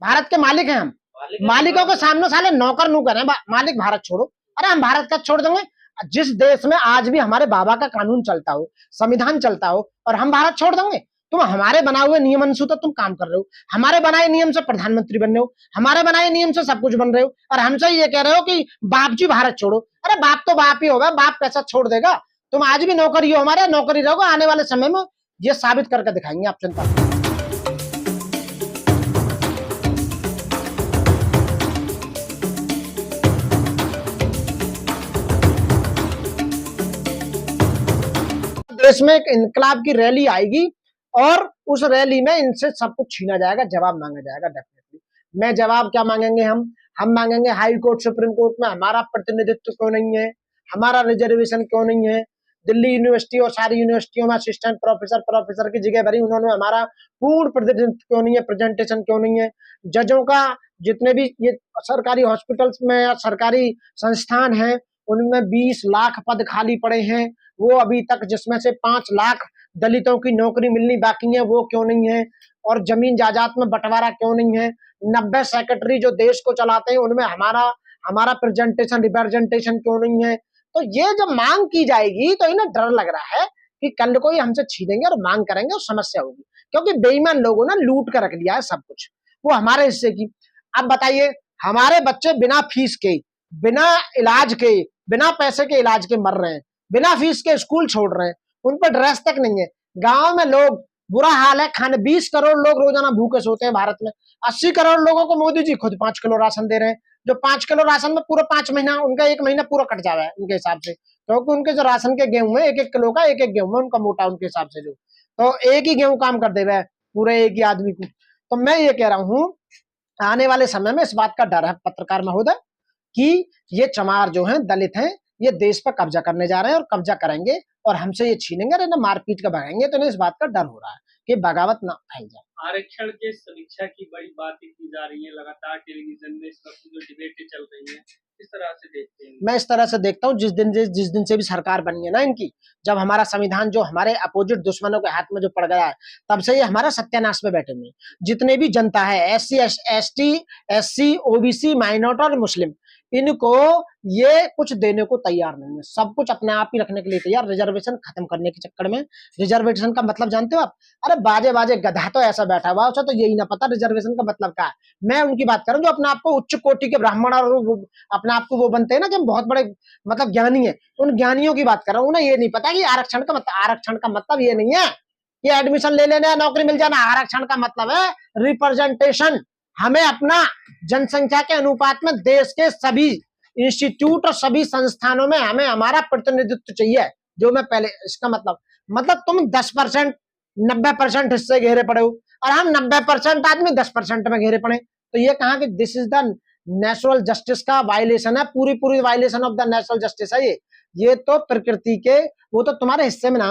भारत के मालिक हैं हम। मालिकों के सामने साले नौकर नूकर हैं, मालिक भारत छोड़ो। अरे हम भारत का छोड़ देंगे? जिस देश में आज भी हमारे बाबा का कानून चलता हो, संविधान चलता हो, और हम भारत छोड़ देंगे? तुम हमारे बनाए हुए नियम अनुसार तुम काम कर रहे हो, हमारे बनाए नियम से प्रधानमंत्री बन रहे हो, हमारे बनाए नियम से सब कुछ बन रहे हो, और हमसे ये कह रहे हो कि बाप जी भारत छोड़ो। अरे बाप तो बाप ही होगा, बाप कैसा छोड़ देगा? तुम आज भी नौकरी हो हमारे, नौकरी रहोगे, आने वाले समय में ये साबित करके दिखाएंगे आप जनता। देश में एक इनकलाब की रैली आएगी और उस रैली में इनसे सब कुछ छीना जाएगा, जवाब मांगा जाएगा डेफिनेटली। मैं जवाब क्या मांगेंगे? हम मांगेंगे हाई कोर्ट सुप्रीम कोर्ट में हमारा प्रतिनिधित्व क्यों नहीं है, हमारा रिजर्वेशन क्यों नहीं है। दिल्ली यूनिवर्सिटी और सारी यूनिवर्सिटियों में असिस्टेंट प्रोफेसर की जगह भरी, उन्होंने हमारा पूर्ण प्रतिनिधित्व क्यों नहीं है, प्रेजेंटेशन क्यों नहीं है। जजों का जितने भी ये सरकारी हॉस्पिटल्स में या सरकारी संस्थान हैं उनमें 20 लाख पद खाली पड़े हैं, वो अभी तक जिसमें से 5 लाख दलितों की नौकरी मिलनी बाकी है, वो क्यों नहीं है। और जमीन जायदाद में बंटवारा क्यों नहीं है। 90 सेक्रेटरी जो देश को चलाते हैं उनमें हमारा रिप्रेजेंटेशन क्यों नहीं है। तो ये जब मांग की जाएगी तो इन्हें डर लग रहा है कि कल को ये हमसे छीनेंगे और मांग करेंगे और समस्या होगी, क्योंकि बेईमान लोगों ने लूट कर रख लिया है सब कुछ, वो हमारे हिस्से की। अब बताइए, हमारे बच्चे बिना फीस के, बिना इलाज के, बिना पैसे के इलाज के मर रहे हैं, बिना फीस के स्कूल छोड़ रहे हैं, उन पर ड्रेस तक नहीं है। गांव में लोग, बुरा हाल है, खाने 20 करोड़ लोग रोजाना भूखे सोते हैं भारत में। 80 करोड़ लोगों को मोदी जी खुद 5 किलो राशन दे रहे हैं, जो 5 किलो राशन में पूरा 5 महीना, उनका 1 महीना पूरा कट जावा है उनके हिसाब से, क्योंकि उनके जो राशन के गेहूं है 1-1 किलो का, 1-1 गेहूं है उनका मोटा उनके हिसाब से, जो तो एक ही गेहूं काम कर देगा पूरे एक ही आदमी को। तो मैं ये कह रहा हूं, आने वाले समय में इस बात का डर है पत्रकार महोदय कि ये चमार जो हैं, दलित हैं, ये देश पर कब्जा करने जा रहे हैं और कब्जा करेंगे और हमसे ये छीनेंगे और इन्हें मारपीट कर भगाएंगे। तो इन्हें इस बात का डर हो रहा है कि बगावत ना फैल जाए। आरक्षण के समीक्षा की बड़ी बातें की जा रही है लगातार टेलीविजन में, इस वक्त जो डिबेटें चल रही हैं, किस तरह से देखते हैं? मैं इस तरह से देखता हूँ, जिस दिन से भी सरकार बनी है ना इनकी, जब हमारा संविधान जो हमारे अपोजिट दुश्मनों के हाथ में जो पड़ गया है, तब से ये हमारा सत्यानाश में बैठे हुए हैं। जितने भी जनता है, SC ST OBC माइनॉरिटी और मुस्लिम, इनको ये कुछ देने को तैयार नहीं है, सब कुछ अपने आप ही रखने के लिए तैयार। रिजर्वेशन खत्म करने के चक्कर में, रिजर्वेशन का मतलब जानते हो आप? अरे बाजे गधा तो ऐसा बैठा हुआ, उसे तो यही ना पता रिजर्वेशन का मतलब क्या है। मैं उनकी बात कर रहा हूँ जो अपने आप को उच्च कोटि के ब्राह्मण और अपने आप को वो बनते हैं ना कि बहुत बड़े मतलब ज्ञानी है, उन ज्ञानियों की बात कर रहा हूँ। उन्हें ये नहीं पता कि आरक्षण का मतलब ये नहीं है कि एडमिशन ले लेना, नौकरी मिल जाना। आरक्षण का मतलब है रिप्रेजेंटेशन। हमें अपना जनसंख्या के अनुपात में देश के सभी इंस्टीट्यूट और सभी संस्थानों में हमें हमारा प्रतिनिधित्व चाहिए। जो मैं पहले, इसका मतलब तुम 10% 90% हिस्से घेरे पड़े हो और हम 90% आदमी 10% में घेरे पड़े। तो ये कहा कि this is the natural justice का वायलेशन है, पूरी violation of the natural justice है ये तो प्रकृति के, वो तो तुम्हारे हिस्से में ना,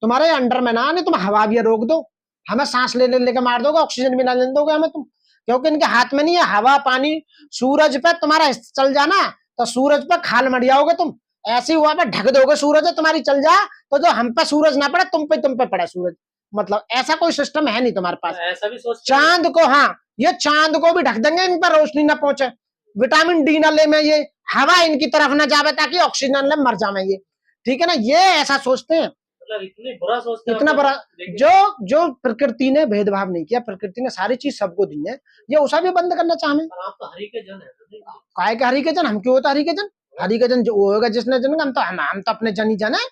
तुम्हारे अंडर में ना, नहीं तुम हवा भी रोक दो, हमें सांस लेके मार दोगे, ऑक्सीजन भी ना लेने दोगे हमें तुम, क्योंकि इनके हाथ में नहीं है हवा पानी। सूरज पे तुम्हारा चल जाना तो सूरज पे खाल मर जाओगे तुम, ऐसी हुआ पे ढक दोगे सूरज, तुम्हारी चल जा तो जो हम पे सूरज ना पड़े तुम पे पड़े सूरज। मतलब ऐसा कोई सिस्टम है नहीं तुम्हारे पास। ऐसा भी सोचते चांद को, हाँ, ये चांद को भी ढक देंगे, इन पर रोशनी ना पहुंचे, विटामिन डी ना ले में, ये हवा इनकी तरफ ना जावे ताकि ऑक्सीजन ले मर जावे ये, ठीक है ना। ये ऐसा सोचते हैं, मतलब इतने बुरा सोचते हैं, इतना बड़ा। जो प्रकृति ने भेदभाव नहीं किया, प्रकृति ने सारी चीज सबको दी है, ये उसा भी बंद करना चाहे। आप तो हरि के जन है, काय के हरि के जन? हम क्यों होता हरि के जन? हरि के जन जो होगा जिसने जन, हम तो अपने जन ही जन है,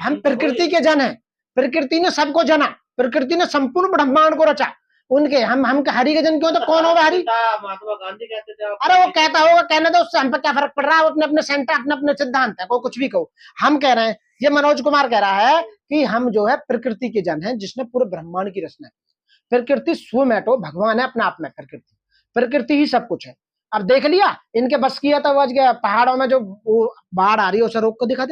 हम प्रकृति के जन है। प्रकृति ने सबको जना, प्रकृति ने संपूर्ण ब्रह्मांड को रचा, उनके हम हरि के जन क्यों? तो कौन होगा हरि? महात्मा गांधी कहते थे। अरे वो कहता होगा, कहने दो उससे, हम पे क्या फर्क पड़ रहा है? अपने अपने सेंटर, अपने सिद्धांत है, कोई कुछ भी कहो। हम कह रहे हैं, ये मनोज कुमार कह रहा है कि हम जो है प्रकृति के जन हैं, जिसने पूरे ब्रह्मांड की रचना है। प्रकृति स्वमेटो भगवान है अपने आप में, प्रकृति ही सब कुछ है। अब देख लिया, इनके बस किया तो बच गया। पहाड़ों में जो बाढ़ आ रही है उसे रोक को दिखा दे।